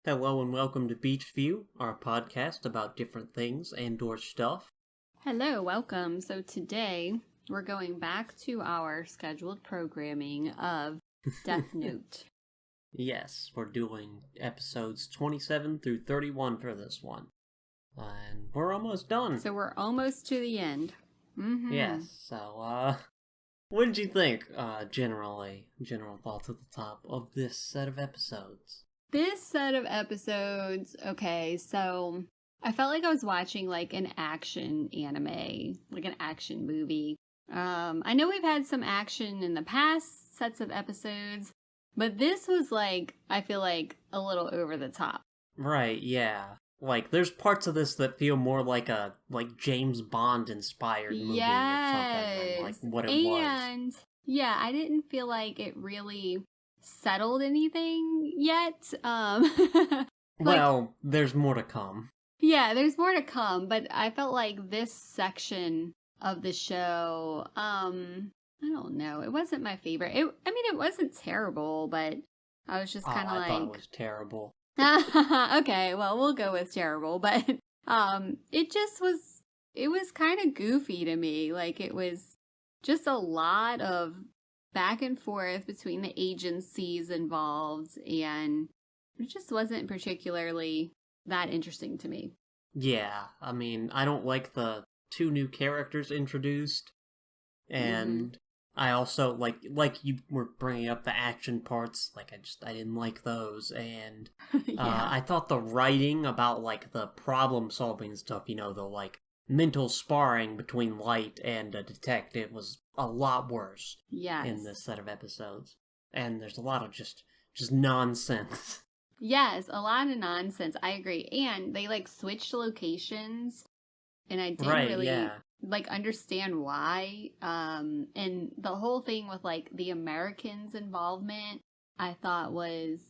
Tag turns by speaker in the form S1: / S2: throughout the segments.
S1: Hello and welcome to Beach View, our podcast about different things and/or stuff.
S2: Hello, welcome. So today we're going back to our scheduled programming of Death Note.
S1: Yes, we're doing episodes 27 through 31 for this one. And we're almost done.
S2: So we're almost to the end. Mm-hmm.
S1: Yes, so, what did you think, generally? General thoughts at the top of this set of episodes?
S2: This set of episodes, okay, so I felt like I was watching like an action anime, like an action movie. I know we've had some action in the past sets of episodes, but this was like, I feel like a little over the top.
S1: Right, yeah. Like, there's parts of this that feel more like a, James Bond inspired movie or something than, like, what it was.
S2: And, yeah, I didn't feel like it really settled anything yet.
S1: Well, there's more to come.
S2: Yeah, there's more to come, but I felt like this section of the show, I don't know, it wasn't my favorite. It wasn't terrible, but I was just kind of
S1: I thought it was terrible.
S2: Okay, well, we'll go with terrible, but it was kind of goofy to me. Like, it was just a lot of back and forth between the agencies involved, and it just wasn't particularly that interesting to me.
S1: Yeah, I mean, I don't like the two new characters introduced, and I also, like you were bringing up the action parts, like, I didn't like those, and
S2: Yeah.
S1: I thought the writing about, like, the problem-solving stuff, the, like, mental sparring between Light and a detective was a lot worse in this set of episodes. And there's a lot of just nonsense.
S2: Yes, a lot of nonsense. I agree. And they like switched locations, and I didn't really like understand why. And the whole thing with like the Americans' involvement, I thought was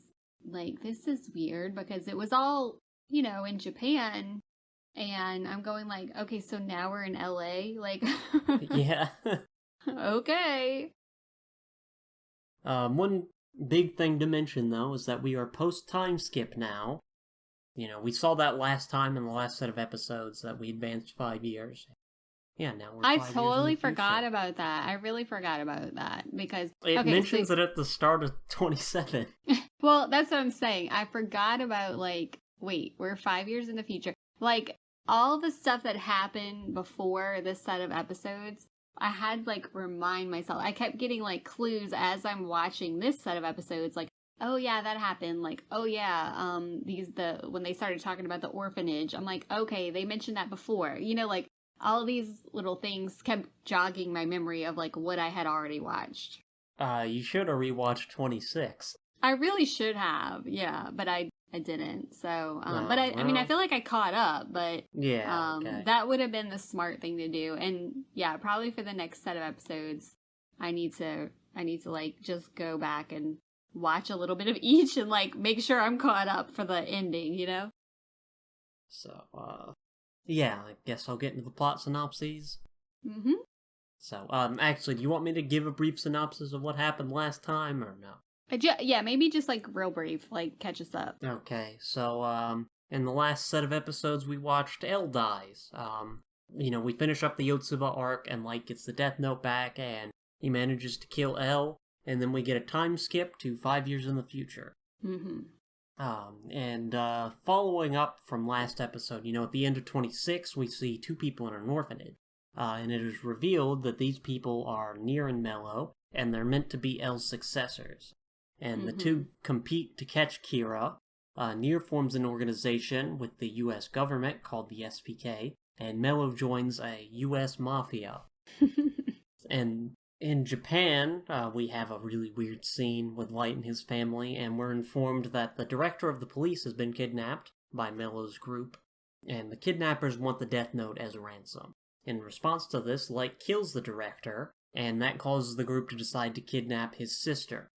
S2: like, this is weird because it was all, in Japan. And I'm going like, okay, so now we're in LA? Like,
S1: yeah.
S2: Okay.
S1: One big thing to mention, though, is that we are post-time skip now. We saw that last time in the last set of episodes that we advanced 5 years. Yeah, now we're 5 years in the future.
S2: I totally forgot about that. I really forgot about that because...
S1: It mentions it at the start of 27.
S2: Well, that's what I'm saying. I forgot about, like, wait, we're 5 years in the future. Like, all the stuff that happened before this set of episodes, I had, like, remind myself. I kept getting, like, clues as I'm watching this set of episodes, like, oh, yeah, that happened. Like, oh, yeah, when they started talking about the orphanage, I'm like, okay, they mentioned that before. Like, all of these little things kept jogging my memory of, like, what I had already watched.
S1: You should have rewatched 26.
S2: I really should have, yeah, but I didn't. So, but I feel like I caught up, but
S1: yeah, okay.
S2: That would have been the smart thing to do. And yeah, probably for the next set of episodes, I need to like just go back and watch a little bit of each and like make sure I'm caught up for the ending,
S1: So, yeah, I guess I'll get into the plot synopses.
S2: Mm-hmm.
S1: So, actually, do you want me to give a brief synopsis of what happened last time, or no?
S2: Yeah, maybe just like real brief, like catch us up.
S1: Okay, so, in the last set of episodes we watched, L dies. We finish up the Yotsuba arc, and Light gets the Death Note back, and he manages to kill L, and then we get a time skip to 5 years in the future.
S2: Mm-hmm.
S1: And following up from last episode, at the end of 26, we see two people in an orphanage. And it is revealed that these people are Near and Mello, and they're meant to be L's successors. And the two compete to catch Kira. Near forms an organization with the U.S. government called the SPK, and Mello joins a U.S. mafia. And in Japan, we have a really weird scene with Light and his family, and we're informed that the director of the police has been kidnapped by Mello's group, and the kidnappers want the Death Note as ransom. In response to this, Light kills the director, and that causes the group to decide to kidnap his sister.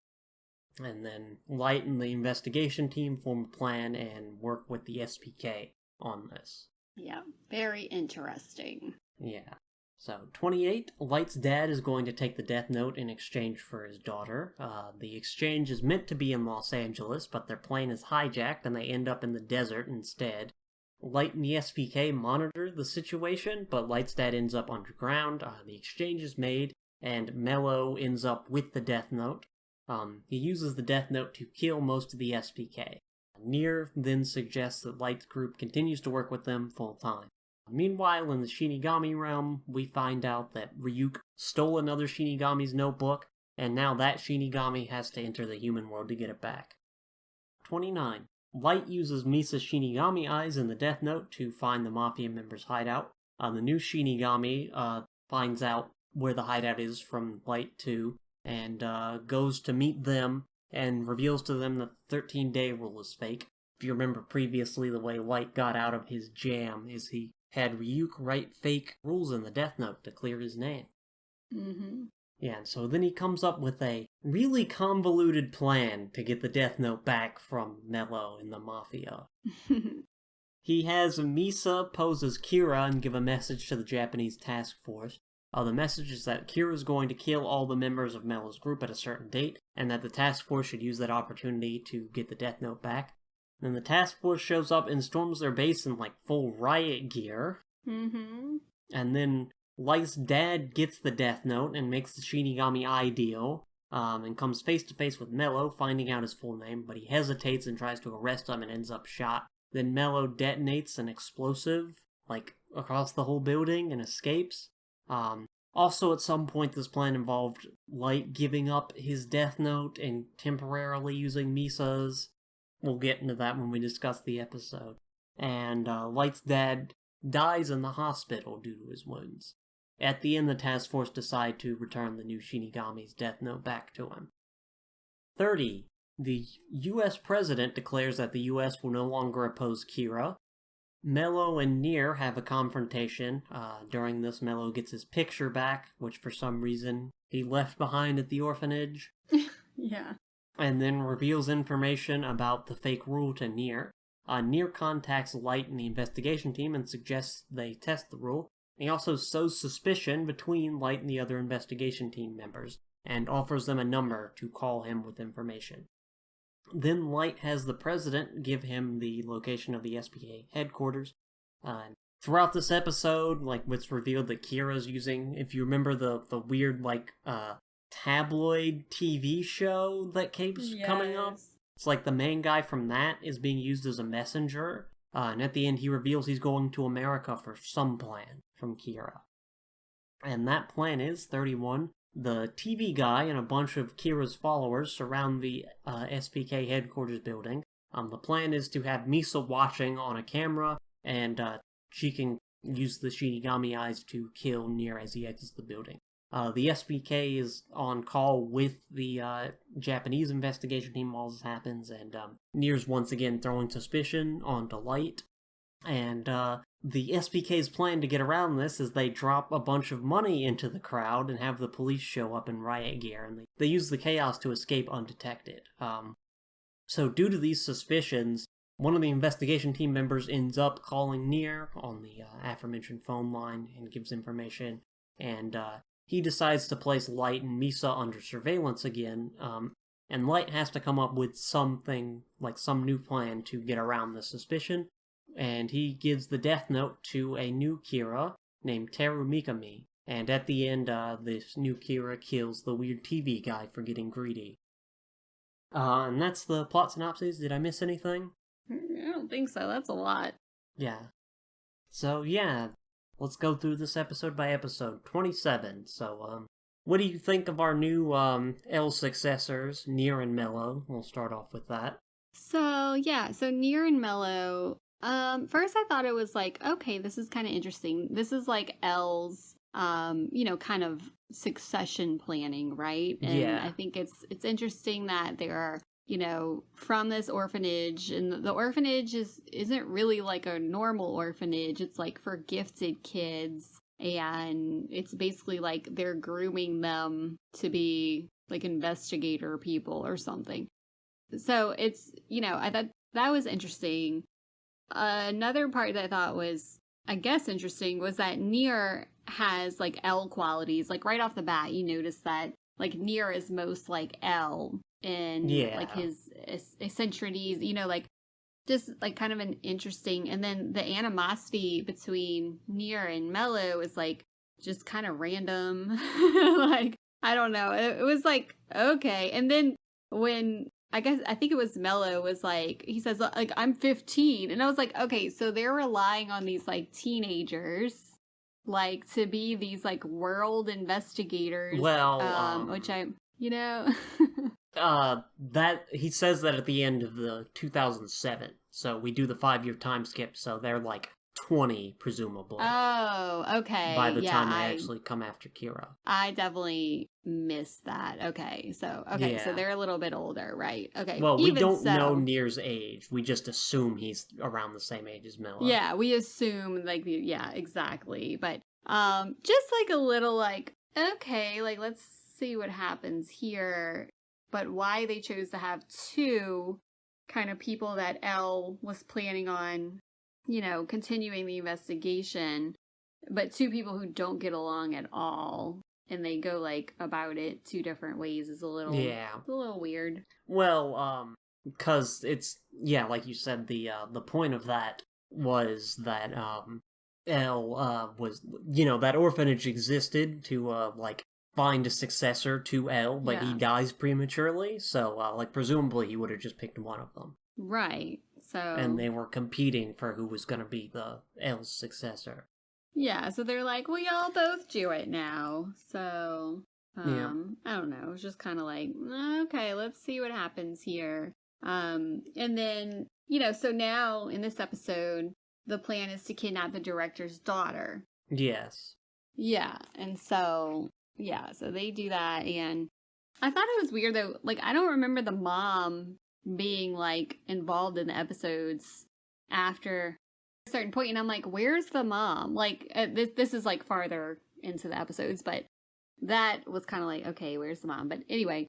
S1: And then Light and the investigation team form a plan and work with the SPK on this.
S2: Yeah, very interesting.
S1: Yeah. So, 28, Light's dad is going to take the Death Note in exchange for his daughter. The exchange is meant to be in Los Angeles, but their plane is hijacked and they end up in the desert instead. Light and the SPK monitor the situation, but Light's dad ends up underground. The exchange is made, and Mello ends up with the Death Note. He uses the Death Note to kill most of the SPK. Nier then suggests that Light's group continues to work with them full time. Meanwhile, in the Shinigami realm, we find out that Ryuk stole another Shinigami's notebook, and now that Shinigami has to enter the human world to get it back. 29. Light uses Misa's Shinigami eyes in the Death Note to find the Mafia member's hideout. The new Shinigami finds out where the hideout is from Light too, and goes to meet them and reveals to them that the 13-day rule is fake. If you remember previously, the way Light got out of his jam is he had Ryuk write fake rules in the Death Note to clear his name.
S2: Mm-hmm.
S1: Yeah, and so then he comes up with a really convoluted plan to get the Death Note back from Mello and the Mafia. He has Misa pose as Kira and give a message to the Japanese task force. The message is that Kira is going to kill all the members of Mello's group at a certain date, and that the task force should use that opportunity to get the Death Note back. Then the task force shows up and storms their base in, full riot gear.
S2: Mm-hmm.
S1: And then Light's dad gets the Death Note and makes the Shinigami eye deal, and comes face to face with Mello, finding out his full name, but he hesitates and tries to arrest him and ends up shot. Then Mello detonates an explosive, across the whole building and escapes. Also, at some point, this plan involved Light giving up his Death Note and temporarily using Misa's. We'll get into that when we discuss the episode. And Light's dad dies in the hospital due to his wounds. At the end, the task force decide to return the new Shinigami's Death Note back to him. 30. The U.S. president declares that the U.S. will no longer oppose Kira. Mello and Nier have a confrontation. During this, Mello gets his picture back, which for some reason he left behind at the orphanage.
S2: Yeah.
S1: And then reveals information about the fake rule to Nier. Nier contacts Light and the investigation team and suggests they test the rule. He also sows suspicion between Light and the other investigation team members, and offers them a number to call him with information. Then Light has the president give him the location of the SPK headquarters. Throughout this episode, it's revealed that Kira's using, if you remember the weird, tabloid TV show that keeps coming up. It's the main guy from that is being used as a messenger. And at the end, he reveals he's going to America for some plan from Kira. And that plan is 31. The TV guy and a bunch of Kira's followers surround the SPK headquarters building. The plan is to have Misa watching on a camera, and she can use the Shinigami eyes to kill Nier as he exits the building. The SPK is on call with the Japanese investigation team while this happens, and Nier's once again throwing suspicion onto Light. And the SPK's plan to get around this is they drop a bunch of money into the crowd and have the police show up in riot gear, and they use the chaos to escape undetected. So due to these suspicions, one of the investigation team members ends up calling Nier on the aforementioned phone line and gives information, and he decides to place Light and Misa under surveillance again, and Light has to come up with something, some new plan to get around the suspicion, and he gives the Death Note to a new Kira named Teru Mikami, and at the end, this new Kira kills the weird TV guy for getting greedy. And that's the plot synopsis. Did I miss anything?
S2: I don't think so. That's a lot.
S1: Yeah. So, yeah. Let's go through this episode by episode. 27. So, what do you think of our new L successors, Nier and Mello? We'll start off with that.
S2: So Nier and Mello. First I thought it was okay, this is kind of interesting. This is L's, kind of succession planning, right? And
S1: yeah.
S2: I think it's interesting that they are, from this orphanage, and the orphanage isn't really a normal orphanage. It's for gifted kids, and it's basically they're grooming them to be investigator people or something. So it's, I thought that was interesting. Another part that I thought was, I guess, interesting was that Nier has like L qualities. Like right off the bat, you notice that like Nier is most like L in like
S1: Yeah.
S2: his eccentricities, like just like kind of an interesting. And then the animosity between Nier and Mello is like just kind of random. Like, I don't know. It was like, okay. And then when I think it was Mello was like, he says, like, I'm 15. And I was like, okay, so they're relying on these like teenagers, like to be these like world investigators.
S1: Well,
S2: which I,
S1: that he says that at the end of the 2007. So we do the 5-year time skip, so they're like 20, presumably.
S2: Oh, okay.
S1: By the
S2: yeah,
S1: time they actually come after Kira.
S2: I definitely missed that. Okay, so
S1: Yeah.
S2: they're a little bit older, right? Okay.
S1: Well, we
S2: even
S1: don't
S2: so,
S1: know Nier's age. We just assume he's around the same age as Mello.
S2: Yeah, we assume like yeah, exactly. But just like a little like, okay, like let's see what happens here. But why they chose to have two kind of people that Elle was planning on, continuing the investigation, but two people who don't get along at all, and they go like about it two different ways is a little weird.
S1: Well, because it's like you said, the point of that was that Elle was that orphanage existed to like find a successor to Elle, but he dies prematurely, so like presumably he would have just picked one of them.
S2: Right. So
S1: and they were competing for who was going to be the Elle's successor.
S2: Yeah, so they're like, we all both do it now. So I don't know. It's just kind of like, okay, let's see what happens here. And then, so now in this episode, the plan is to kidnap the director's daughter.
S1: Yes.
S2: Yeah, and so so they do that, and I thought it was weird though. Like, I don't remember the mom being like involved in the episodes after a certain point, and I'm like, where's the mom? Like, this is like farther into the episodes, but that was kind of like, okay, where's the mom? But anyway,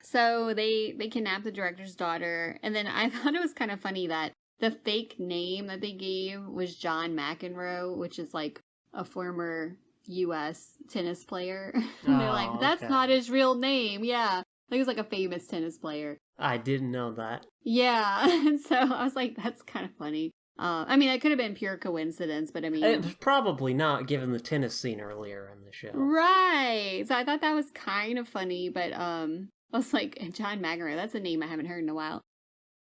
S2: so they kidnap the director's daughter, and then I thought it was kind of funny that the fake name that they gave was John McEnroe, which is like a former U.S. tennis player. And they're like, that's not his real name. Yeah. He was like a famous tennis player.
S1: I didn't know that.
S2: Yeah. And so I was like, that's kind of funny. I mean, it could have been pure coincidence, but I mean...
S1: It was probably not, given the tennis scene earlier in the show.
S2: Right. So I thought that was kind of funny, but I was like, John McEnroe, that's a name I haven't heard in a while.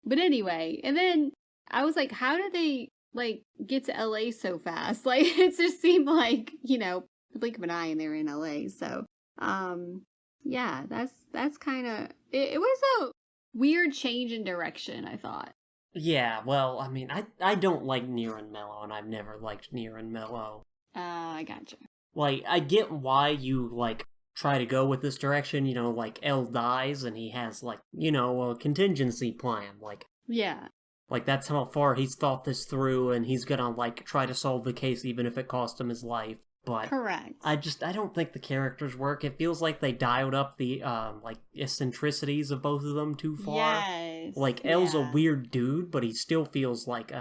S2: But anyway, and then I was like, how did they, like, get to LA so fast? Like, it just seemed like, the blink of an eye and they were in LA. So, yeah, that's kind of, it was a weird change in direction, I thought.
S1: Yeah, well, I mean, I don't like Nier and Mello, and I've never liked Nier and Mello.
S2: I gotcha.
S1: Like, I get why you, like, try to go with this direction, like, Elle dies, and he has, like, a contingency plan, like...
S2: Yeah.
S1: Like, that's how far he's thought this through, and he's gonna, like, try to solve the case even if it cost him his life. But
S2: correct.
S1: I don't think the characters work. It feels like they dialed up the, like, eccentricities of both of them too far.
S2: Yes.
S1: Like, Elle's a weird dude, but he still feels like,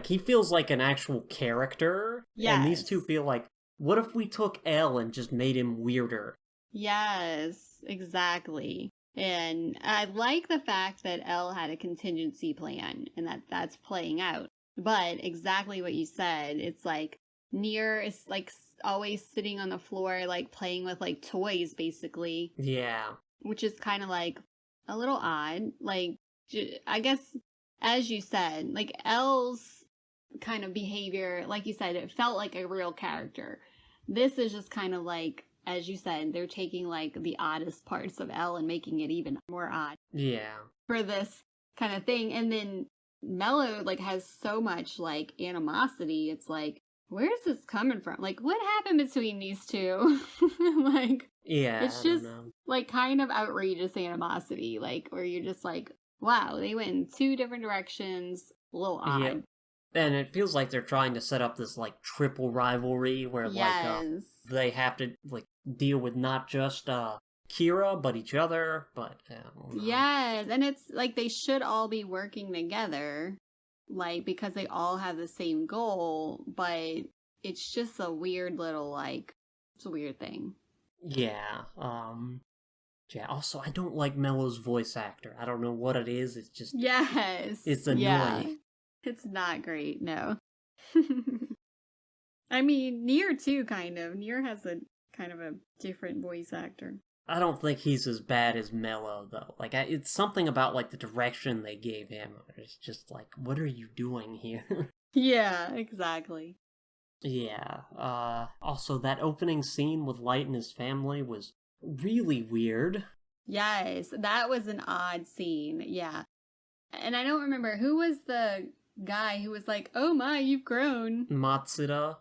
S1: he feels like an actual character.
S2: Yes.
S1: And these two feel like, what if we took Elle and just made him weirder?
S2: Yes, exactly. And I like the fact that Elle had a contingency plan and that's playing out. But exactly what you said, it's like Nier is like always sitting on the floor, like playing with like toys, basically.
S1: Yeah.
S2: Which is kind of like a little odd. Like, I guess, as you said, like Elle's kind of behavior, like you said, it felt like a real character. This is just kind of like, as you said, they're taking like the oddest parts of Elle and making it even more odd.
S1: Yeah.
S2: For this kind of thing. And then Mello like has so much like animosity. It's like, where's this coming from? Like, what happened between these two? Like,
S1: yeah,
S2: it's just like kind of outrageous animosity, like where you're just like, wow, they went in two different directions, a little odd.
S1: Yeah. And it feels like they're trying to set up this like triple rivalry where like they have to like deal with not just Kira but each other, but
S2: yes, and it's like they should all be working together, like because they all have the same goal, but it's just a weird little, like, it's a weird thing.
S1: Yeah, yeah, also, I don't like Mello's voice actor. I don't know what it is, it's just...
S2: Yes.
S1: It's annoying.
S2: Yeah. It's not great, no. I mean, Nier too, kind of. Nier has a kind of a different voice actor.
S1: I don't think he's as bad as Mello, though. Like, it's something about, like, the direction they gave him. It's just like, what are you doing here?
S2: Yeah, exactly.
S1: Yeah, also, that opening scene with Light and his family was really weird.
S2: Yes, that was an odd scene, yeah. And I don't remember, who was the guy who was like, oh my, you've grown?
S1: Matsuda.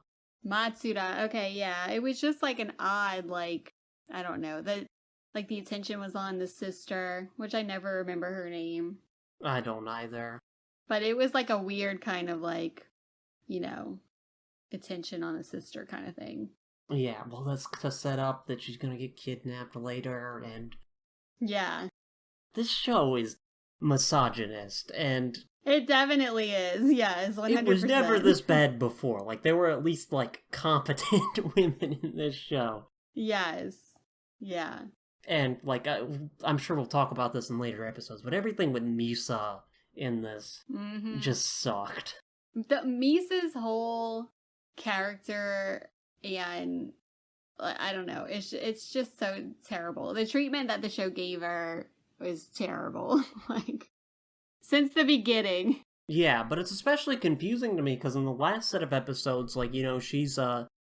S2: Matsuda, okay, yeah. It was just like an odd, like, I don't know, that, like, the attention was on the sister, which I never remember her name.
S1: I don't either.
S2: But it was like a weird kind of, like, you know, attention on the sister kind of thing.
S1: Yeah, well, that's to set up that she's gonna get kidnapped later, and...
S2: Yeah.
S1: This show is misogynist, and...
S2: It definitely is, yes, 100%.
S1: It was never this bad before. Like, there were at least, like, competent women in this show.
S2: Yes. Yeah.
S1: And, like, I'm sure we'll talk about this in later episodes, but everything with Misa in this just sucked.
S2: Misa's whole character, and I don't know, it's just so terrible. The treatment that the show gave her was terrible, like, since the beginning.
S1: Yeah, but it's especially confusing to me because in the last set of episodes, like, you know, she's,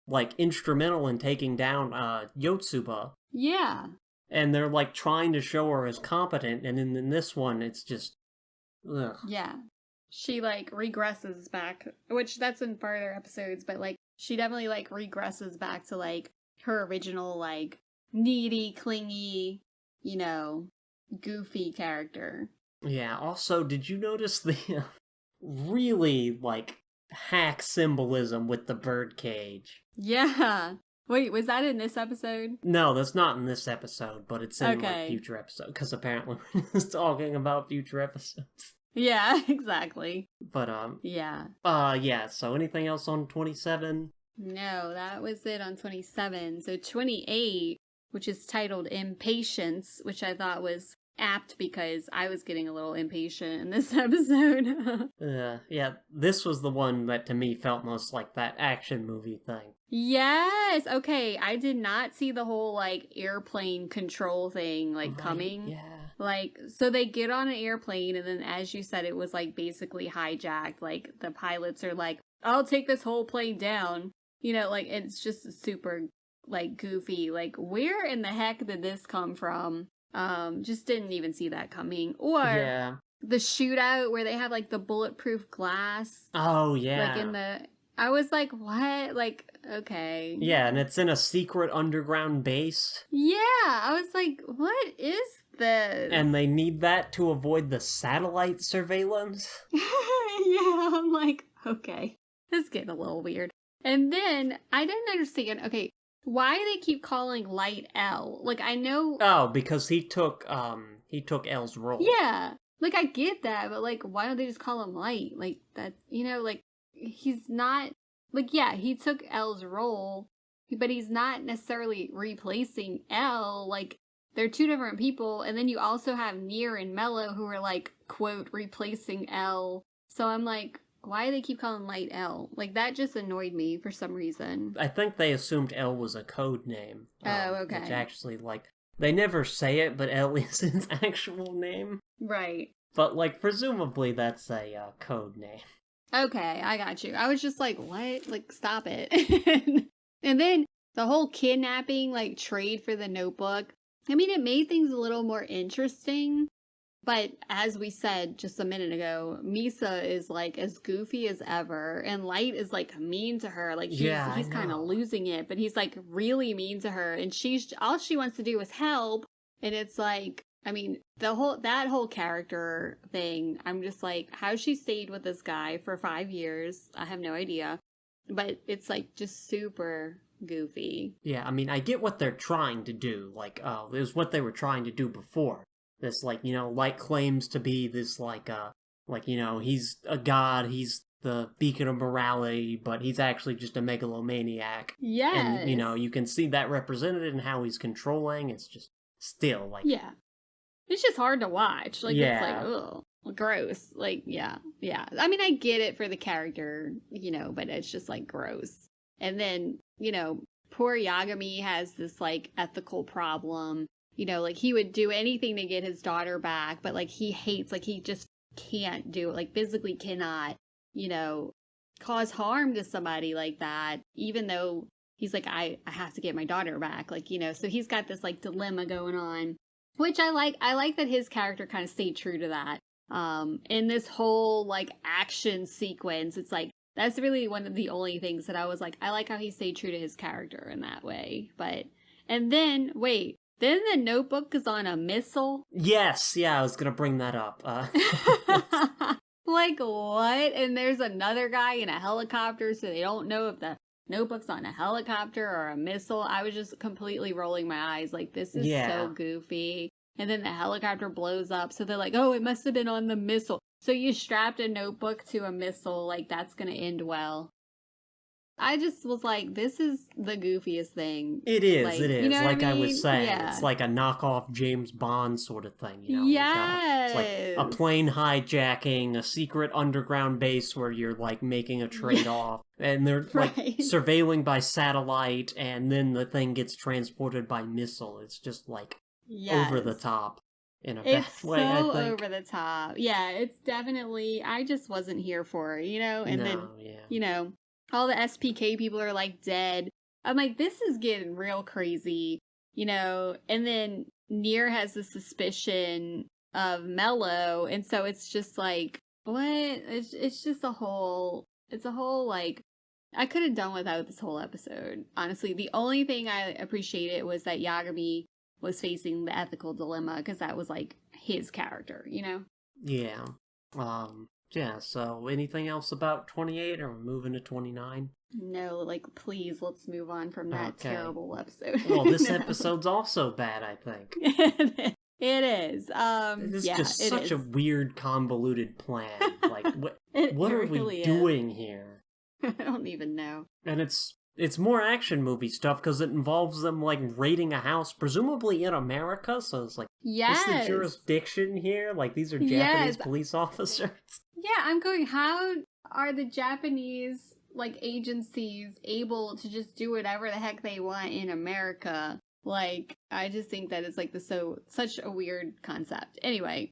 S1: like, instrumental in taking down, Yotsuba.
S2: Yeah.
S1: And they're, like, trying to show her as competent, and in this one, it's just... Ugh.
S2: Yeah. She, like, regresses back, which that's in further episodes, but, like, she definitely, like, regresses back to, like, her original, like, needy, clingy, you know, goofy character.
S1: Yeah, also, did you notice the really, like, hack symbolism with the birdcage?
S2: Yeah. Wait, was that in this episode?
S1: No, that's not in this episode, but it's in,
S2: Okay.
S1: like, future episodes, because apparently we're just talking about future episodes.
S2: Yeah, exactly.
S1: But,
S2: Yeah.
S1: yeah, so anything else on 27?
S2: No, that was it on 27. So 28, which is titled Impatience, which I thought was apt because I was getting a little impatient in this episode.
S1: Yeah, this was the one that to me felt most like that action movie thing.
S2: Yes! Okay, I did not see the whole, like, airplane control thing, like, coming.
S1: Yeah.
S2: Like, so they get on an airplane, and then, as you said, it was, like, basically hijacked. Like, the pilots are like, I'll take this whole plane down. You know, like, it's just super, like, goofy. Like, where in the heck did this come from? Just didn't even see that coming. Or
S1: Yeah.
S2: the shootout where they have, like, the bulletproof glass.
S1: Oh, yeah.
S2: Like, in the... I was like, what? Like, okay.
S1: Yeah, and it's in a secret underground base.
S2: Yeah, I was like, what is this?
S1: And they need that to avoid the satellite surveillance.
S2: Yeah, I'm like, okay. This is getting a little weird. And then, I didn't understand, okay, why they keep calling Light L. Like, I know...
S1: Oh, because he took L's role.
S2: Yeah, like, I get that, but, like, why don't they just call him Light? Like, that, you know, like, he's not... Like, yeah, he took L's role, but he's not necessarily replacing L. Like, they're two different people, and then you also have Nier and Mello who are, like, quote, replacing L. So I'm like... Why do they keep calling Light L? Like, that just annoyed me for some reason.
S1: I think they assumed L was a code name.
S2: Oh, okay.
S1: Which actually, like, they never say it, but L is his actual name.
S2: Right.
S1: But, like, presumably that's a code name.
S2: Okay, I got you. I was just like, what? Like, stop it. And then the whole kidnapping, like, trade for the notebook. I mean, it made things a little more interesting. But as we said just a minute ago, Misa is, like, as goofy as ever, and Light is, like, mean to her. Like, he's kind of losing it, but he's, like, really mean to her, and all she wants to do is help, and it's, like, I mean, that whole character thing, I'm just, like, how she stayed with this guy for 5 years, I have no idea, but it's, like, just super goofy.
S1: Yeah, I mean, I get what they're trying to do, like, it was what they were trying to do before. This, like, you know, Light claims to be this, like, you know, he's a god, he's the beacon of morality, but he's actually just a megalomaniac.
S2: Yes.
S1: And, you know, you can see that represented in how he's controlling. It's just still, like...
S2: Yeah. It's just hard to watch. Like,
S1: Yeah.
S2: it's like, ugh, gross. Like, yeah. I mean, I get it for the character, you know, but it's just, like, gross. And then, you know, poor Yagami has this, like, ethical problem. You know, like, he would do anything to get his daughter back, but, like, he hates, like, he just can't do it. Like, physically cannot, you know, cause harm to somebody like that, even though he's like, I have to get my daughter back. Like, you know, so he's got this, like, dilemma going on, which I like. I like that his character kind of stayed true to that. In this whole, like, action sequence, it's like, that's really one of the only things that I was like, I like how he stayed true to his character in that way. But, and then, wait, then the Notebook is on a missile?
S1: Yes, yeah, I was gonna bring that up.
S2: Like, what? And there's another guy in a helicopter, so they don't know if the Notebook's on a helicopter or a missile. I was just completely rolling my eyes, like, this is so goofy. And then the helicopter blows up, so they're like, oh, it must have been on the missile. So you strapped a Notebook to a missile, like, that's gonna end well. I just was like, this is the goofiest thing.
S1: It is,
S2: like,
S1: it is.
S2: You know
S1: like
S2: what I mean?
S1: was saying,
S2: yeah.
S1: It's like a knockoff James Bond sort of thing, you know?
S2: Yes!
S1: It's like a plane hijacking, a secret underground base where you're, like, making a trade-off, and they're, like, surveilling by satellite, and then the thing gets transported by missile. It's just, like, over the top. In a bad way, I think.
S2: Over the top. Yeah, it's definitely, I just wasn't here for it, you know? And you know, all the SPK people are, like, dead. I'm like, this is getting real crazy, you know? And then Nier has the suspicion of Mello, and so it's just like, what? It's just a whole, like, I could have done without this whole episode. Honestly, the only thing I appreciated was that Yagami was facing the ethical dilemma, because that was, like, his character, you know?
S1: Yeah. Yeah, so anything else about 28, or we're moving to 29?
S2: No, like, please, let's move on from that terrible episode.
S1: Well, this episode's also bad, I think.
S2: It is.
S1: It's just such a weird, convoluted plan. Like, what are we doing here?
S2: I don't even know.
S1: And it's more action movie stuff, because it involves them, like, raiding a house, presumably in America, so it's like, what's the jurisdiction here? Like, these are Japanese police officers?
S2: Yeah, I'm going, how are the Japanese, like, agencies able to just do whatever the heck they want in America? Like, I just think that it's, like, such a weird concept. Anyway,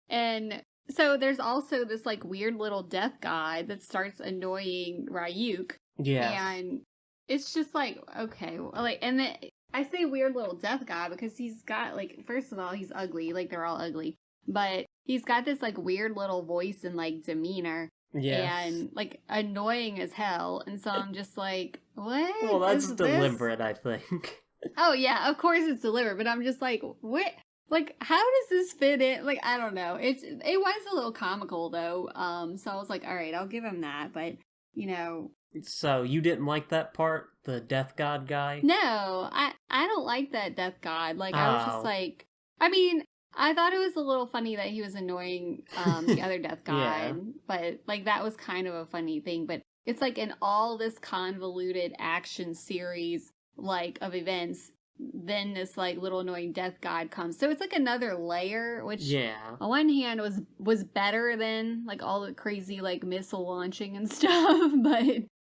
S2: and so there's also this, like, weird little death guy that starts annoying Ryuk.
S1: Yeah.
S2: And it's just like, okay, like, and then I say weird little death guy because he's got, like, first of all, he's ugly, like, they're all ugly, but he's got this, like, weird little voice and, like, demeanor, and, like, annoying as hell, and so I'm just like, what?
S1: Well, that's deliberate, I think.
S2: Oh, yeah, of course it's deliberate, but I'm just like, what? Like, how does this fit in? Like, I don't know. It was a little comical, though, so I was like, all right, I'll give him that, but, you know...
S1: So, you didn't like that part? The Death God guy?
S2: No, I don't like that Death God. Like, I was just like... I mean, I thought it was a little funny that he was annoying the other Death God, but, like, that was kind of a funny thing. But it's like in all this convoluted action series, like, of events, then this, like, little annoying Death God comes. So it's like another layer, which on one hand was better than, like, all the crazy, like, missile launching and stuff, but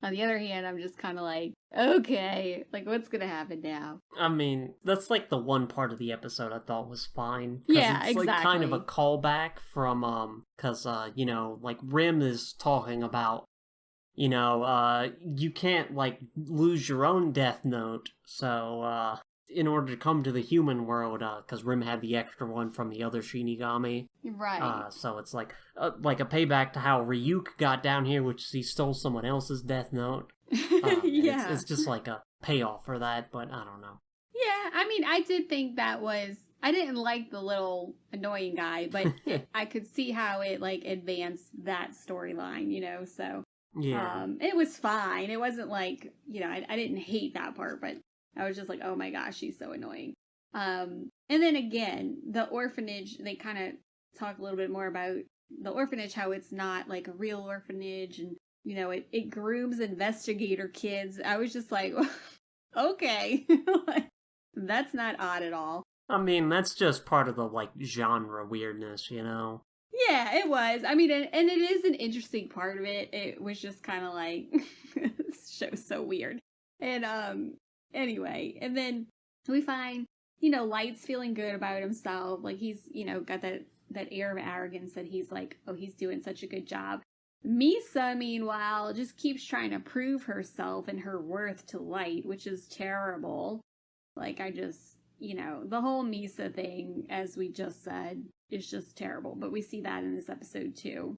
S2: on the other hand, I'm just kind of like, okay, like, what's gonna happen now?
S1: I mean, that's, like, the one part of the episode I thought was fine.
S2: Yeah,
S1: it's like, kind of a callback from, because, you know, like, Rim is talking about, you know, you can't, like, lose your own Death Note, so, in order to come to the human world, because Rim had the extra one from the other Shinigami.
S2: Right.
S1: So it's like a payback to how Ryuk got down here, which he stole someone else's Death Note.
S2: Yeah.
S1: It's just like a payoff for that, but I don't know.
S2: Yeah, I mean, I did think that was... I didn't like the little annoying guy, but I could see how it, like, advanced that storyline, you know, so...
S1: Yeah.
S2: It was fine. It wasn't like, you know, I didn't hate that part, but I was just like, oh my gosh, she's so annoying. And then again, the orphanage, they kind of talk a little bit more about the orphanage, how it's not like a real orphanage, and it grooms investigator kids. I was just like, okay, like, that's not odd at all.
S1: I mean, that's just part of the, like, genre weirdness, you know?
S2: Yeah, it was. I mean, and it is an interesting part of it. It was just kind of like, this show's so weird. And, anyway, and then we find, Light's feeling good about himself. Like, he's, got that air of arrogance that he's like, oh, he's doing such a good job. Misa, meanwhile, just keeps trying to prove herself and her worth to Light, which is terrible. Like, the whole Misa thing, as we just said, is just terrible. But we see that in this episode too,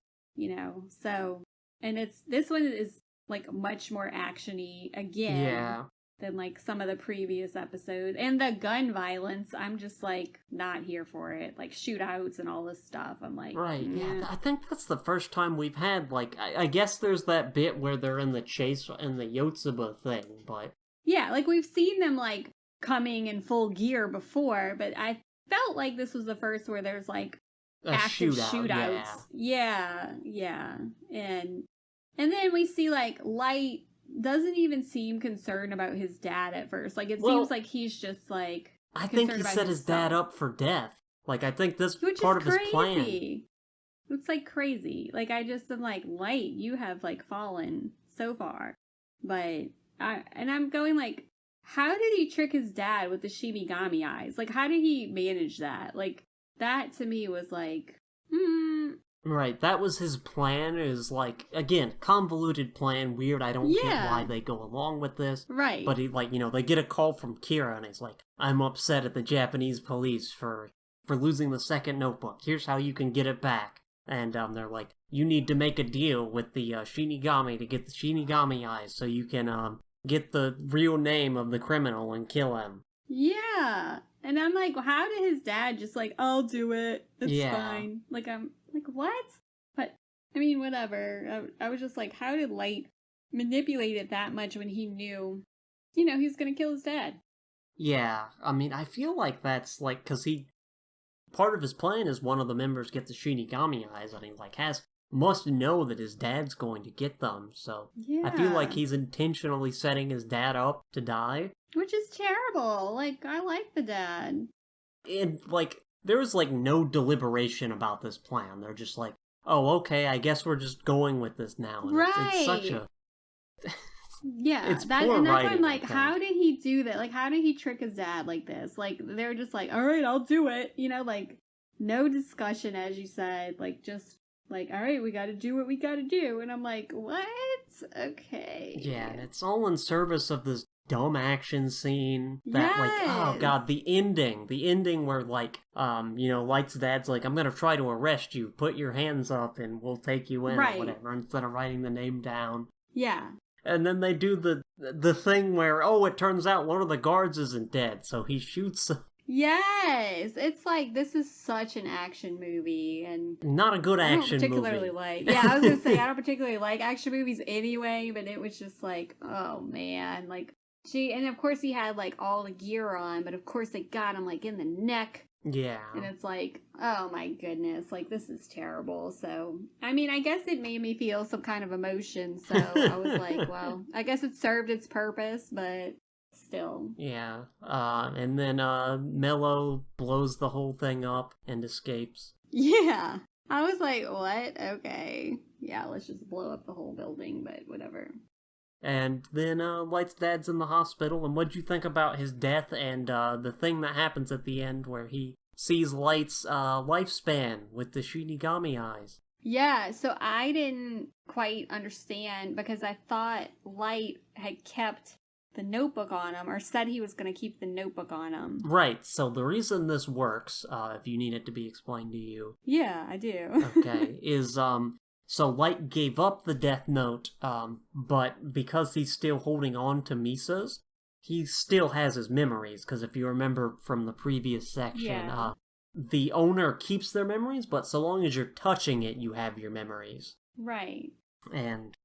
S2: So, and this one is like much more actiony again than like some of the previous episodes. And the gun violence, I'm just like not here for it. Like shootouts and all this stuff. I'm like,
S1: right, yeah. I think that's the first time we've had like I guess there's that bit where they're in the chase and the Yotsuba thing, but
S2: yeah, like we've seen them like coming in full gear before, but I felt like this was the first where there's like active shootouts. Yeah. And then we see like Light doesn't even seem concerned about his dad at first. Like it seems like he's just like
S1: I think he set his dad up for death. Like I think this part of his plan.
S2: Looks like crazy. Like I just am like, Light, you have like fallen so far. But I'm going like, how did he trick his dad with the Shinigami eyes? Like, how did he manage that? Like, that to me was like,
S1: Right, that was his plan, is like, again, convoluted plan, weird, I don't get why they go along with this.
S2: Right.
S1: But he, like, they get a call from Kira, and he's like, I'm upset at the Japanese police for losing the second notebook. Here's how you can get it back. And they're like, you need to make a deal with the Shinigami to get the Shinigami eyes so you can, get the real name of the criminal and kill him.
S2: Yeah. And I'm like, well, how did his dad just like, I'll do it. It's fine. Like, I'm like, what? But, I mean, whatever. I was just like, how did Light manipulate it that much when he knew, he was going to kill his dad?
S1: Yeah. I mean, I feel like that's like, because part of his plan is one of the members get the Shinigami eyes, and he like must know that his dad's going to get them, so I feel like he's intentionally setting his dad up to die.
S2: Which is terrible. Like, I like the dad.
S1: And, like, there was, like, no deliberation about this plan. They're just like, oh, okay, I guess we're just going with this now. And it's such a...
S2: yeah,
S1: it's
S2: and
S1: poor
S2: that's why
S1: writing,
S2: I'm like, how did he do that? Like, how did he trick his dad like this? Like, they're just like, all right, I'll do it. Like, no discussion, as you said. Like, just... like, all right, we gotta do what we gotta do. And I'm like, what? Okay.
S1: Yeah, and it's all in service of this dumb action scene that, like, oh god, the ending where, like, Light's dad's like, I'm gonna try to arrest you, put your hands up and we'll take you in, or whatever, instead of writing the name down.
S2: Yeah.
S1: And then they do the thing where, oh, it turns out one of the guards isn't dead, so he shoots...
S2: Yes, it's like, this is such an action movie, and
S1: not a good action movie.
S2: I don't particularly like. Yeah, I was gonna say I don't particularly like action movies anyway, but it was just like, oh man, like and of course he had like all the gear on, but of course they got him like in the neck.
S1: Yeah,
S2: and it's like, oh my goodness, like this is terrible. So I mean, I guess it made me feel some kind of emotion. So I was like, well, I guess it served its purpose, but. Still.
S1: Yeah. And then Mello blows the whole thing up and escapes.
S2: Yeah. I was like, what? Okay. Yeah, let's just blow up the whole building, but whatever.
S1: And then Light's dad's in the hospital, and what'd you think about his death and the thing that happens at the end where he sees Light's lifespan with the Shinigami eyes?
S2: Yeah, so I didn't quite understand because I thought Light had kept the notebook on him, or said he was going to keep the notebook on him.
S1: Right, so the reason this works, if you need it to be explained to you...
S2: Yeah, I do.
S1: Okay, is, so Light gave up the Death Note, but because he's still holding on to Misa's, he still has his memories, because if you remember from the previous section, the owner keeps their memories, but so long as you're touching it, you have your memories.
S2: Right.
S1: And...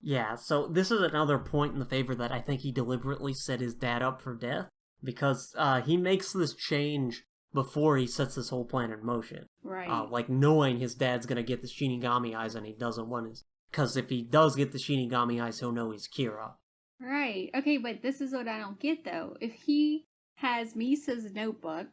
S1: yeah, so this is another point in the favor that I think he deliberately set his dad up for death, because he makes this change before he sets this whole plan in motion.
S2: Right.
S1: Like knowing his dad's gonna get the Shinigami eyes and he doesn't want his Because if he does get the Shinigami eyes, he'll know he's Kira.
S2: Right. Okay, but this is what I don't get though. If he has Misa's notebook,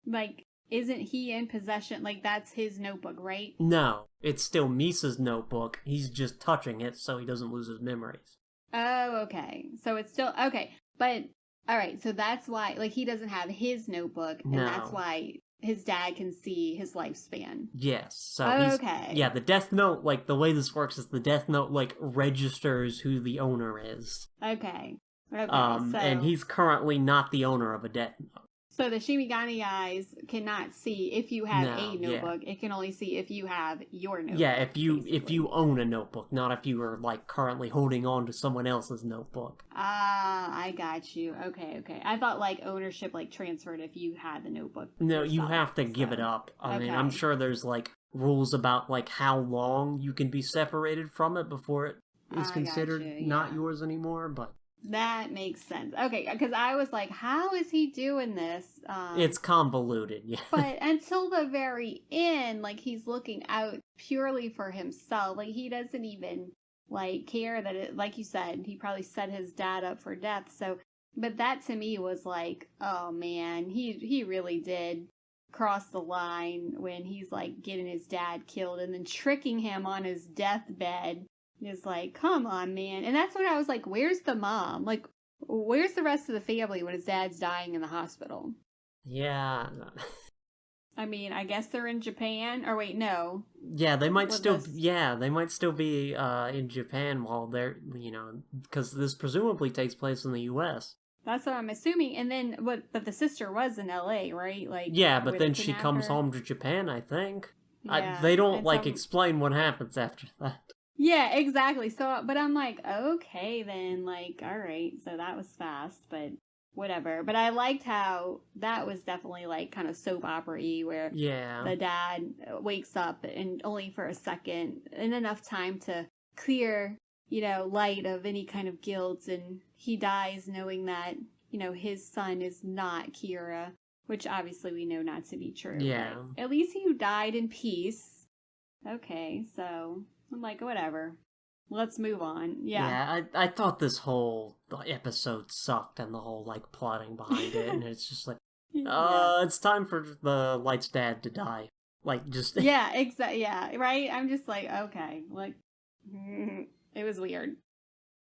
S2: like, isn't he in possession? Like, that's his notebook, right?
S1: No, it's still Misa's notebook. He's just touching it so he doesn't lose his memories.
S2: Oh, okay. So it's still okay. But all right, so that's why, like, he doesn't have his notebook, and that's why his dad can see his lifespan.
S1: Yes. So
S2: okay.
S1: Yeah, the Death Note, like, the way this works is the Death Note, like, registers who the owner is.
S2: Okay. Okay.
S1: And he's currently not the owner of a Death Note.
S2: So the Shinigami eyes cannot see if you have a notebook. Yeah. It can only see if you have your notebook.
S1: Yeah, if you own a notebook, not if you are, like, currently holding on to someone else's notebook.
S2: Ah, I got you. Okay. I thought, like, ownership, like, transferred if you had the notebook.
S1: No, you have to give it up. I mean, I'm sure there's, like, rules about, like, how long you can be separated from it before it is considered not yours anymore, but...
S2: That makes sense. Okay, because I was like, how is he doing this?
S1: It's convoluted, yeah.
S2: But until the very end, like, he's looking out purely for himself. Like, he doesn't even, like, care that it, like you said, he probably set his dad up for death. So, but that to me was like, oh man, he really did cross the line when he's, like, getting his dad killed and then tricking him on his deathbed. Is like, come on, man. And that's when I was like, where's the mom? Like, where's the rest of the family when his dad's dying in the hospital?
S1: Yeah.
S2: I mean, I guess they're in Japan. Or wait, no.
S1: Yeah, they might still be in Japan while they're, because this presumably takes place in the U.S.
S2: That's what I'm assuming. And then, but the sister was in L.A., right? Like,
S1: yeah, but then she comes home to Japan, I think.
S2: Yeah,
S1: they don't, explain what happens after that.
S2: Yeah, exactly. So, but I'm like, okay, then, like, all right. So that was fast, but whatever. But I liked how that was definitely, like, kind of soap opera-y, where the dad wakes up and only for a second, and enough time to clear, light of any kind of guilt, and he dies knowing that, his son is not Kira, which obviously we know not to be true.
S1: Yeah.
S2: But at least he died in peace. Okay, so... I'm like, whatever. Let's move on. Yeah.
S1: Yeah, I thought this whole episode sucked and the whole, like, plotting behind it. And it's just like, it's time for the Light's dad to die. Like, just...
S2: Yeah, exactly. Yeah, right? I'm just like, okay. Like, it was weird.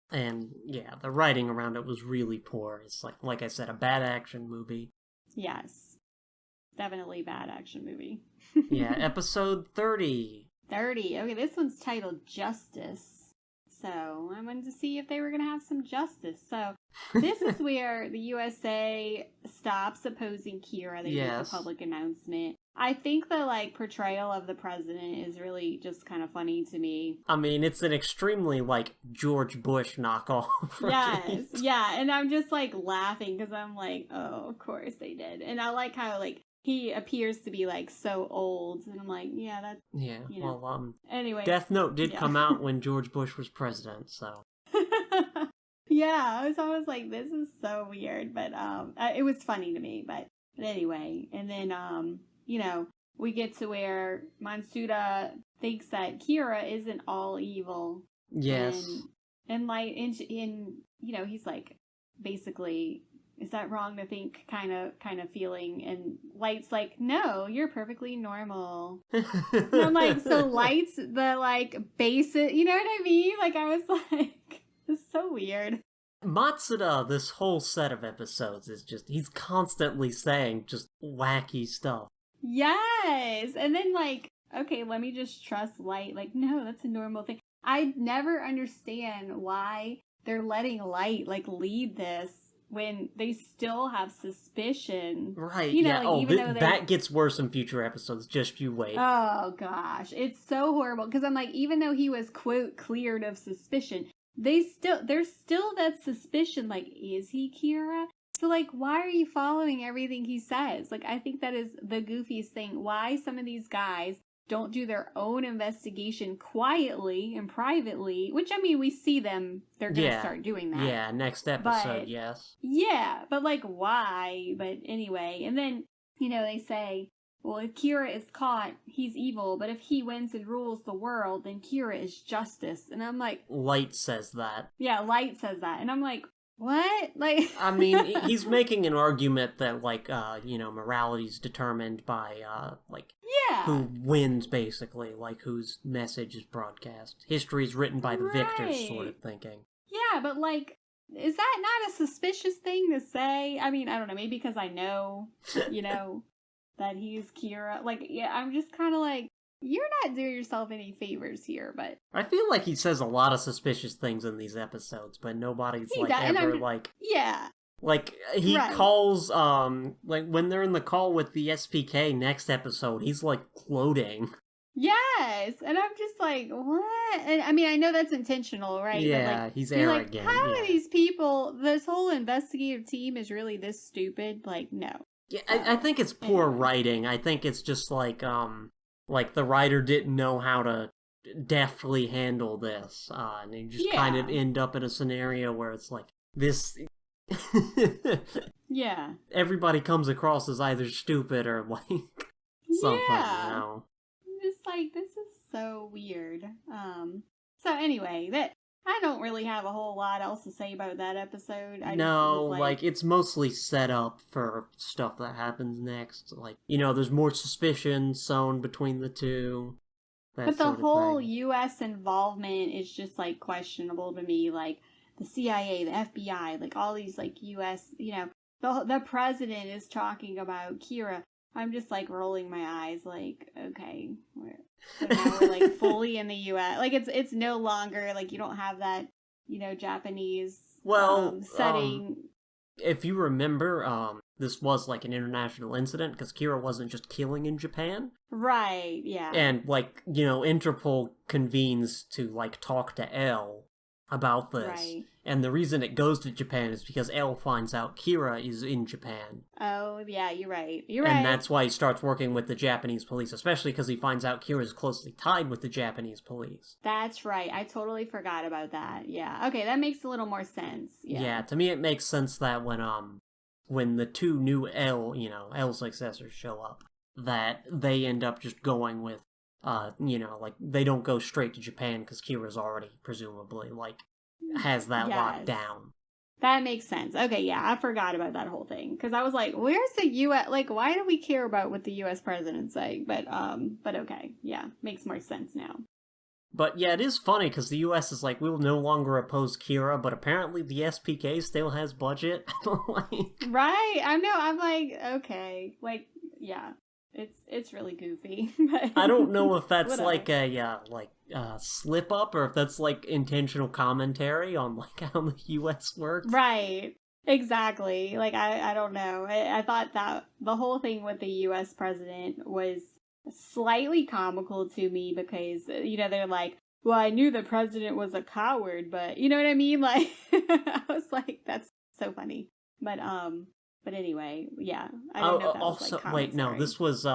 S1: And, yeah, the writing around it was really poor. It's like I said, a bad action movie.
S2: Yes. Definitely bad action movie.
S1: Yeah, episode 30.
S2: 30. Okay, this one's titled Justice. So, I wanted to see if they were going to have some justice. So, this is where the USA stops opposing Kira. They make a public announcement. I think the, like, portrayal of the president is really just kind of funny to me.
S1: I mean, it's an extremely, like, George Bush knockoff.
S2: Yes, yeah, and I'm just, like, laughing because I'm like, oh, of course they did. And I like how, like, he appears to be, like, so old. And I'm like, yeah, that's...
S1: Yeah, well,
S2: anyway.
S1: Death Note did come out when George Bush was president, so...
S2: Yeah, so I was like, this is so weird. But, it was funny to me. But anyway, and then, we get to where Matsuda thinks that Kira isn't all evil.
S1: Yes.
S2: And like, he's like, basically... Is that wrong to think kind of feeling? And Light's like, no, you're perfectly normal. And I'm like, so Light's the, like, basic, you know what I mean? Like, I was like, this is so weird.
S1: Matsuda, this whole set of episodes is just, he's constantly saying just wacky stuff.
S2: Yes. And then, like, okay, let me just trust Light. Like, no, that's a normal thing. I never understand why they're letting Light, like, lead this when they still have suspicion.
S1: Right,
S2: Like,
S1: that gets worse in future episodes, just you wait.
S2: Oh, gosh. It's so horrible, because I'm like, even though he was, quote, cleared of suspicion, there's still that suspicion, like, is he Kira? So, like, why are you following everything he says? Like, I think that is the goofiest thing. Why some of these guys don't do their own investigation quietly and privately, which, I mean, we see them, they're going to start doing that.
S1: Yeah, next episode, yes.
S2: Yeah, but, like, why? But anyway, and then, they say, well, if Kira is caught, he's evil, but if he wins and rules the world, then Kira is justice. And I'm like...
S1: Light says that.
S2: Yeah, Light says that. And I'm like, what? Like...
S1: I mean, he's making an argument that, like, morality's determined by,
S2: yeah,
S1: who wins, basically, like, whose message is broadcast. History is written by the victors, sort of thinking.
S2: Yeah, but, like, is that not a suspicious thing to say? I mean, I don't know, maybe because I know, that he's Kira. Like, yeah, I'm just kind of like, you're not doing yourself any favors here, but...
S1: I feel like he says a lot of suspicious things in these episodes, but nobody's,
S2: Yeah.
S1: Like, he calls, when they're in the call with the SPK next episode, he's, like, gloating.
S2: Yes, and I'm just like, what? And I mean, I know that's intentional, right?
S1: Yeah,
S2: but, like,
S1: he's arrogant.
S2: Like, how are these people, this whole investigative team is really this stupid? Like, no.
S1: Yeah, I think it's poor writing. I think it's just like the writer didn't know how to deftly handle this, and you just kind of end up in a scenario where it's like, this...
S2: yeah.
S1: Everybody comes across as either stupid or, like, something,
S2: Just like, this is so weird. So anyway, I don't really have a whole lot else to say about that episode.
S1: It's mostly set up for stuff that happens next. Like, there's more suspicion sown between the two.
S2: But the whole U.S. involvement is just, like, questionable to me. Like, the CIA, the FBI, like, all these, like, U.S., the president is talking about Kira. I'm just, like, rolling my eyes, like, okay, so now we're, like, fully in the U.S. Like, it's no longer, like, you don't have that, Japanese setting.
S1: If you remember, this was, like, an international incident, because Kira wasn't just killing in Japan.
S2: Right, yeah.
S1: And, like, Interpol convenes to, like, talk to L about this.
S2: Right.
S1: And the reason it goes to Japan is because L finds out Kira is in Japan.
S2: Oh, yeah, you're right.
S1: And that's why he starts working with the Japanese police, especially because he finds out Kira is closely tied with the Japanese police.
S2: That's right. I totally forgot about that. Yeah. Okay, that makes a little more sense.
S1: Yeah, to me it makes sense that when the two new L successors show up, that they end up just going with, they don't go straight to Japan because Kira's already, presumably, has that locked down.
S2: That makes sense. Okay, yeah, I forgot about that whole thing. Because I was like, where's the U.S., why do we care about what the U.S. president's saying? But okay, yeah, makes more sense now.
S1: But yeah, it is funny because the U.S. is like, we will no longer oppose Kira, but apparently the SPK still has budget.
S2: Right, I know, I'm like, okay, yeah. It's really goofy. But
S1: I don't know if that's like a slip up or if that's like intentional commentary on like how the US works.
S2: Right. Exactly. Like I don't know. I thought that the whole thing with the US president was slightly comical to me because they're like, well, I knew the president was a coward, but you know what I mean? Like I was like, that's so funny. But anyway, yeah. I don't know if that was, like,
S1: wait, no, this was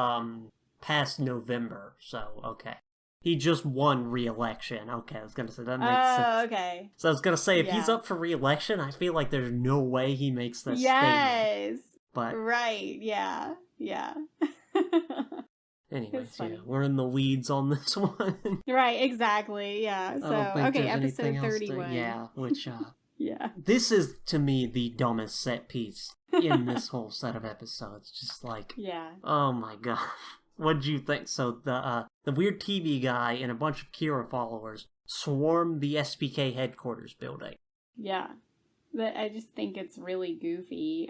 S1: past November, so okay. He just won re-election. Okay, I was gonna say that makes sense.
S2: Oh, okay.
S1: So I was gonna say, if he's up for re-election, I feel like there's no way he makes this statement.
S2: Yes.
S1: But
S2: right, yeah.
S1: Anyways, yeah, we're in the weeds on this one.
S2: Right, exactly, yeah. So, okay, episode 31.
S1: Which,
S2: yeah.
S1: This is, to me, the dumbest set piece in this whole set of episodes. Just like, oh my god. What'd you think? So the weird TV guy and a bunch of Kira followers swarm the SPK headquarters building.
S2: Yeah. I just think it's really goofy.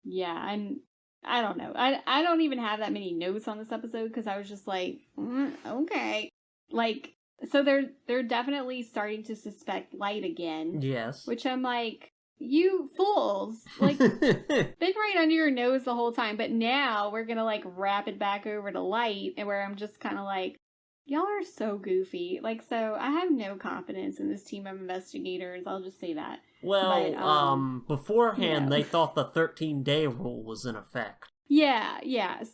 S2: Yeah, and I don't know. I don't even have that many notes on this episode because I was just like, okay. Like, so they're definitely starting to suspect Light again.
S1: Yes.
S2: Which I'm like, you fools. Like, been right under your nose the whole time, but now we're gonna, like, wrap it back over to Light, and where I'm just kind of like, y'all are so goofy. Like, so I have no confidence in this team of investigators. I'll just say that.
S1: Well, beforehand, they thought the 13-day rule was in effect.
S2: Yeah, yes.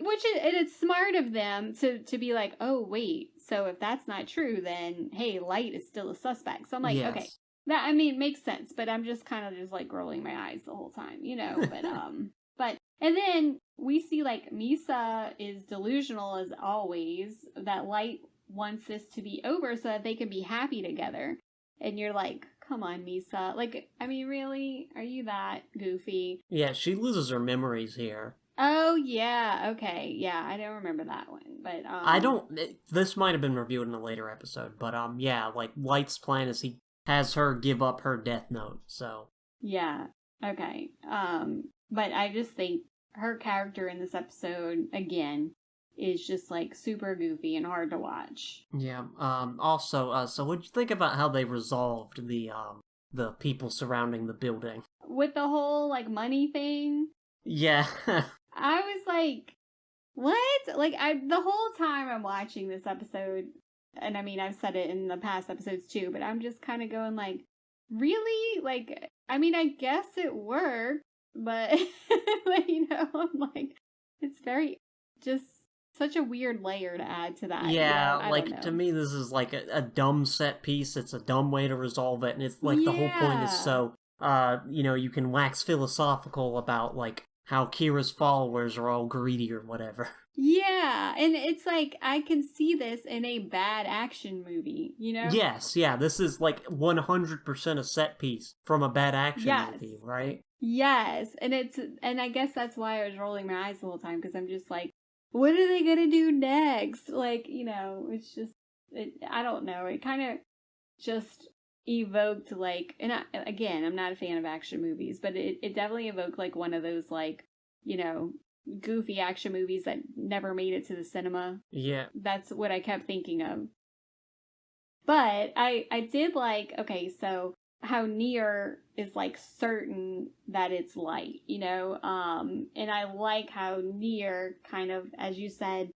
S2: Which it's smart of them to be like, oh, wait, so if that's not true, then, hey, Light is still a suspect. So I'm like, okay, that, I mean, makes sense, but I'm just kind of just, like, rolling my eyes the whole time, But And then we see like Misa is delusional as always, that Light wants this to be over so that they can be happy together. And you're like, come on, Misa. Like, I mean, really? Are you that goofy?
S1: Yeah, she loses her memories here.
S2: Oh, yeah. Okay. Yeah, I don't remember that one. But,
S1: I don't... This might have been reviewed in a later episode, but, yeah, like, Light's plan is he has her give up her death note, so...
S2: Yeah. Okay. But I just think her character in this episode, again, is just, like, super goofy and hard to watch.
S1: Yeah, also, so what'd you think about how they resolved the people surrounding the building?
S2: With the whole, like, money thing?
S1: Yeah.
S2: I was like, what? Like, the whole time I'm watching this episode, and I mean, I've said it in the past episodes too, but I'm just kind of going like, really? Like, I mean, I guess it worked, but, I'm like, it's very, just such a weird layer to add to that.
S1: Yeah, like, to me, this is like a dumb set piece. It's a dumb way to resolve it, and it's like the whole point is so, you can wax philosophical about, like, how Kira's followers are all greedy or whatever.
S2: Yeah, and it's like, I can see this in a bad action movie,
S1: Yes, yeah, this is like 100% a set piece from a bad action movie, right?
S2: Yes, and I guess that's why I was rolling my eyes the whole time, because I'm just like, what are they gonna do next? Like, it's just, I don't know, it kind of just evoked, like, and again, I'm not a fan of action movies, but it definitely evoked, like, one of those, like, goofy action movies that never made it to the cinema.
S1: Yeah.
S2: That's what I kept thinking of. But I did like, okay, so how Nier is, like, certain that it's Light, and I like how Nier kind of, as you said,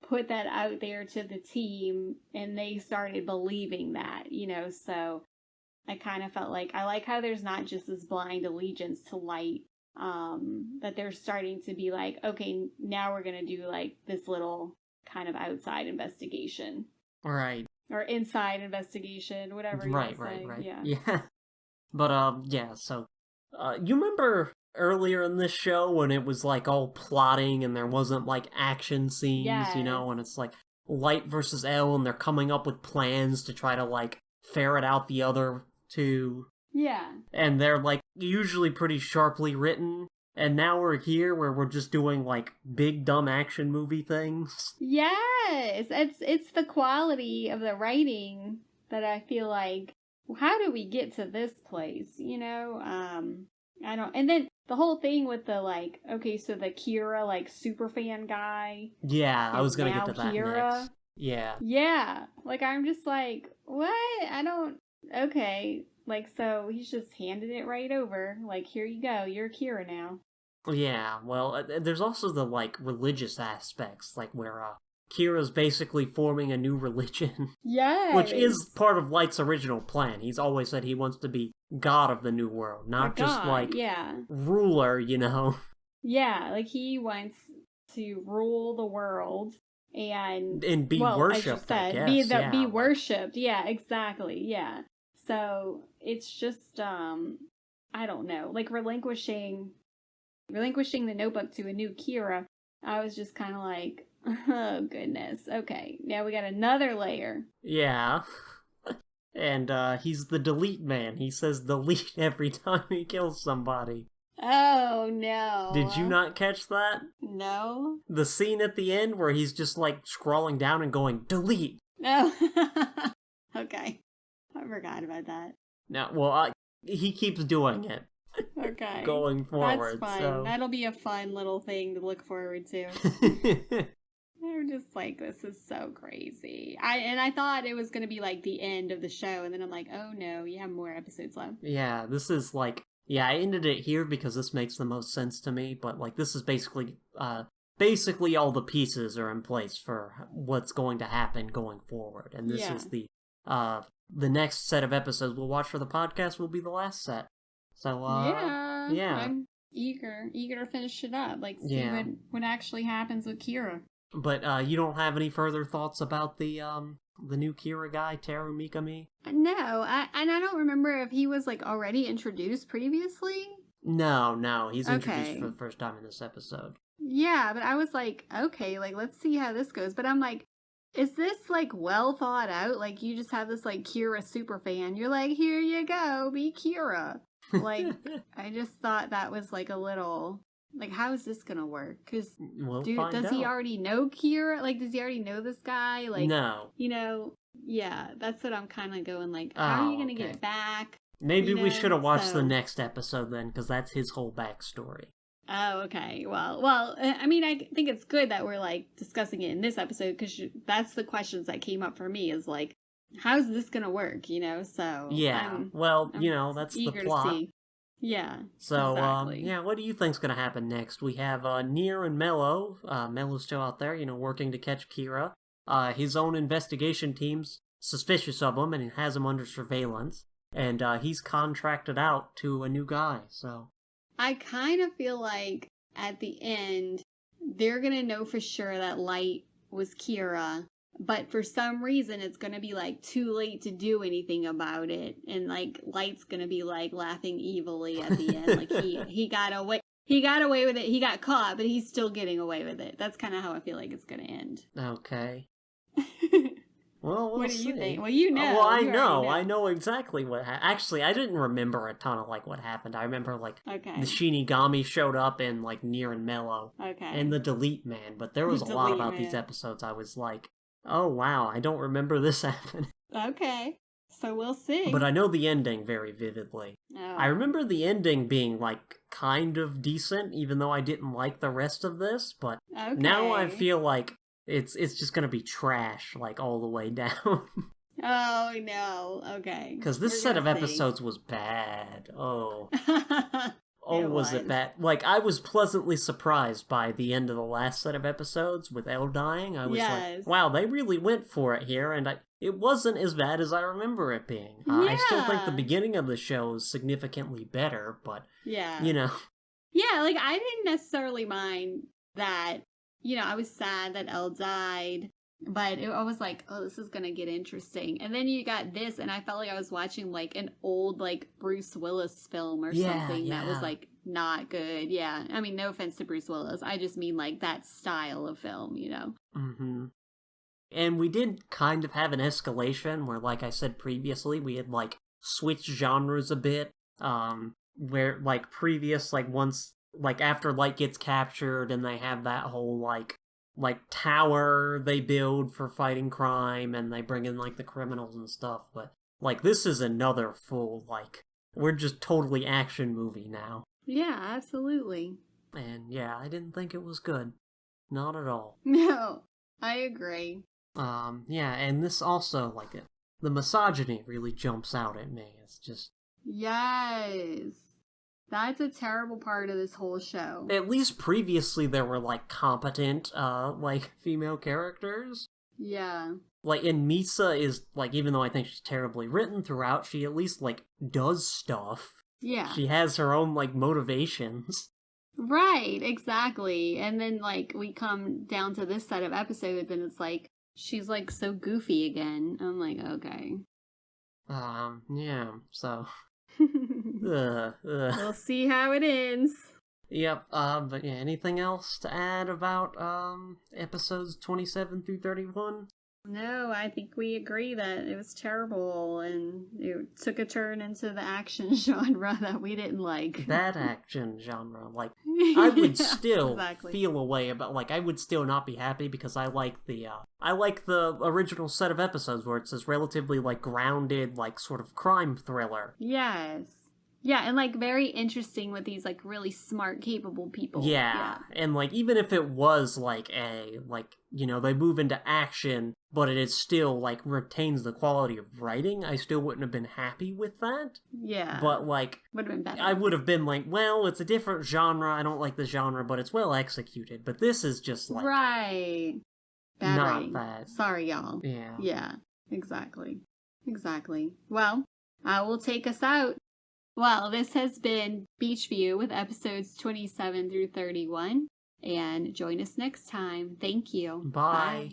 S2: put that out there to the team, and they started believing that, so I kind of felt like, I like how there's not just this blind allegiance to Light, that they're starting to be like, okay, now we're gonna do, like, this little kind of outside investigation.
S1: Right.
S2: Or inside investigation, whatever you want to say.
S1: Right.
S2: Yeah.
S1: But, yeah, so, you remember earlier in this show when it was, like, all plotting and there wasn't, like, action scenes, and it's, like, Light versus L, and they're coming up with plans to try to, like, ferret out the other two.
S2: Yeah.
S1: And they're, like, usually pretty sharply written. And now we're here where we're just doing, like, big dumb action movie things.
S2: Yes! It's the quality of the writing that I feel like, how do we get to this place, I don't, and then the whole thing with the, like, okay, so the Kira, like, superfan guy.
S1: Yeah, I was gonna get to that
S2: Kira.
S1: next. Yeah.
S2: Yeah, like, I'm just like, what? Okay. Like, so he's just handed it right over. Like, here you go, you're Kira now.
S1: Yeah, well, there's also the, like, religious aspects, like, where, Kira's basically forming a new religion.
S2: Yes!
S1: Which is part of Light's original plan. He's always said he wants to be god of the new world, not just, like, ruler,
S2: Yeah, like, he wants to rule the world and
S1: be worshipped, I guess.
S2: Be worshipped, yeah, exactly, yeah. So, it's just, I don't know, like, relinquishing the notebook to a new Kira, I was just kind of like, oh, goodness. Okay, now we got another layer.
S1: Yeah. And, he's the delete man. He says delete every time he kills somebody.
S2: Oh, no.
S1: Did you not catch that?
S2: No.
S1: The scene at the end where he's just, like, scrolling down and going, delete!
S2: No. Okay. I forgot about that.
S1: No, well, he keeps doing it.
S2: Okay.
S1: Going forward.
S2: That's fine.
S1: So.
S2: That'll be a fun little thing to look forward to. I'm just like, this is so crazy. I thought it was going to be like the end of the show, and then I'm like, oh no, you have more episodes left.
S1: Yeah, this is like, yeah, I ended it here because this makes the most sense to me, but like this is basically all the pieces are in place for what's going to happen going forward. And this is the next set of episodes we'll watch for the podcast will be the last set. So, yeah.
S2: I'm eager to finish it up. Like, see what actually happens with Kira.
S1: But, you don't have any further thoughts about the new Kira guy, Teru Mikami?
S2: No, and I don't remember if he was, like, already introduced previously.
S1: No, he's introduced
S2: Okay.
S1: for the first time in this episode.
S2: Yeah, but I was like, okay, like let's see how this goes. But I'm like, is this like well thought out? Like you just have this like Kira super fan. You're like, here you go, be Kira. Like I just thought that was like a little like how is this gonna work? Because
S1: We'll
S2: dude,
S1: find
S2: does
S1: out.
S2: he already know Kira? Like, does he already know this guy? Like,
S1: No.
S2: yeah, that's what I'm kind of going like. How are you gonna
S1: okay.
S2: get back?
S1: Maybe we should have watched
S2: So-
S1: the next episode then, because that's his whole backstory.
S2: Oh, okay. Well. I mean, I think it's good that we're like discussing it in this episode because that's the questions that came up for me. Is like, how's this gonna work? So
S1: Yeah,
S2: I'm
S1: that's the
S2: eager
S1: plot.
S2: to see. Yeah.
S1: So,
S2: exactly.
S1: what do you think's gonna happen next? We have Nier and Mello. Mello's still out there, working to catch Kira. His own investigation team's suspicious of him and has him under surveillance. And he's contracted out to a new guy, so...
S2: I kind of feel like at the end, they're going to know for sure that Light was Kira, but for some reason it's going to be like too late to do anything about it. And like Light's going to be like laughing evilly at the end. Like he got away. He got away with it. He got caught, but he's still getting away with it. That's kind of how I feel like it's going to end.
S1: Okay. Well,
S2: what do you
S1: see.
S2: think? Well, you know.
S1: Well,
S2: You already know.
S1: I know exactly what happened. Actually, I didn't remember a ton of, what happened. I remember,
S2: Okay.
S1: the Shinigami showed up in, Nier and Mello.
S2: Okay.
S1: And the Delete Man. But there was a
S2: The
S1: lot
S2: Delete
S1: about these
S2: Man.
S1: episodes I was like, oh, wow, I don't remember this happening.
S2: Okay. So we'll see.
S1: But I know the ending very vividly.
S2: Oh.
S1: I remember the ending being, kind of decent, even though I didn't like the rest of this. But
S2: Okay.
S1: now I feel like it's just gonna be trash, all the way down.
S2: Oh no. Okay.
S1: Because this set of episodes was bad. Oh. Oh, was it bad? I was pleasantly surprised by the end of the last set of episodes with Elle dying. I was like, wow, they really went for it here, and it wasn't as bad as I remember it being. I still think the
S2: Yeah.
S1: beginning of the show is significantly better, but,
S2: Yeah.
S1: you know.
S2: Yeah, I didn't necessarily mind that, I was sad that Elle died, but I was like, oh, this is going to get interesting. And then you got this, and I felt like I was watching, an old, Bruce Willis film or something that was, not good. Yeah. I mean, no offense to Bruce Willis. I just mean, that style of film,
S1: Mm-hmm. And we did kind of have an escalation where, like I said previously, we had, switched genres a bit. Where, previous, once, after Light gets captured and they have that whole, tower they build for fighting crime and they bring in, the criminals and stuff. But, this is another full, we're just totally action movie now.
S2: Yeah, absolutely.
S1: And, yeah, I didn't think it was good. Not at all.
S2: No, I agree.
S1: Yeah, and this also, the misogyny really jumps out at me. It's just...
S2: Yes. That's a terrible part of this whole show.
S1: At least previously there were, competent, female characters.
S2: Yeah.
S1: And Misa is, even though I think she's terribly written throughout, she at least, does stuff.
S2: Yeah.
S1: She has her own, motivations.
S2: Right, exactly. And then, we come down to this set of episodes and it's she's, so goofy again. I'm like, okay.
S1: Yeah, so...
S2: We'll see how it ends.
S1: Yep, but yeah, anything else to add about, episodes 27 through 31?
S2: No, I think we agree that it was terrible and it took a turn into the action genre that we didn't like.
S1: That action genre, I would still
S2: exactly.
S1: feel a way about, I would still not be happy because I like the original set of episodes where it's this relatively, grounded, sort of crime thriller.
S2: Yes. Yeah, and, very interesting with these, really smart, capable people.
S1: Yeah. And, even if it was, they move into action, but it is still, retains the quality of writing, I still wouldn't have been happy with that.
S2: Yeah.
S1: But,
S2: would have been better.
S1: I would have been well, it's a different genre, I don't like the genre, but it's well executed. But this is just,
S2: Right. Bad
S1: not
S2: writing.
S1: that.
S2: Sorry, y'all.
S1: Yeah.
S2: Yeah, exactly. Exactly. Well, I will take us out. Well, this has been Beach View with episodes 27 through 31. And join us next time. Thank you.
S1: Bye.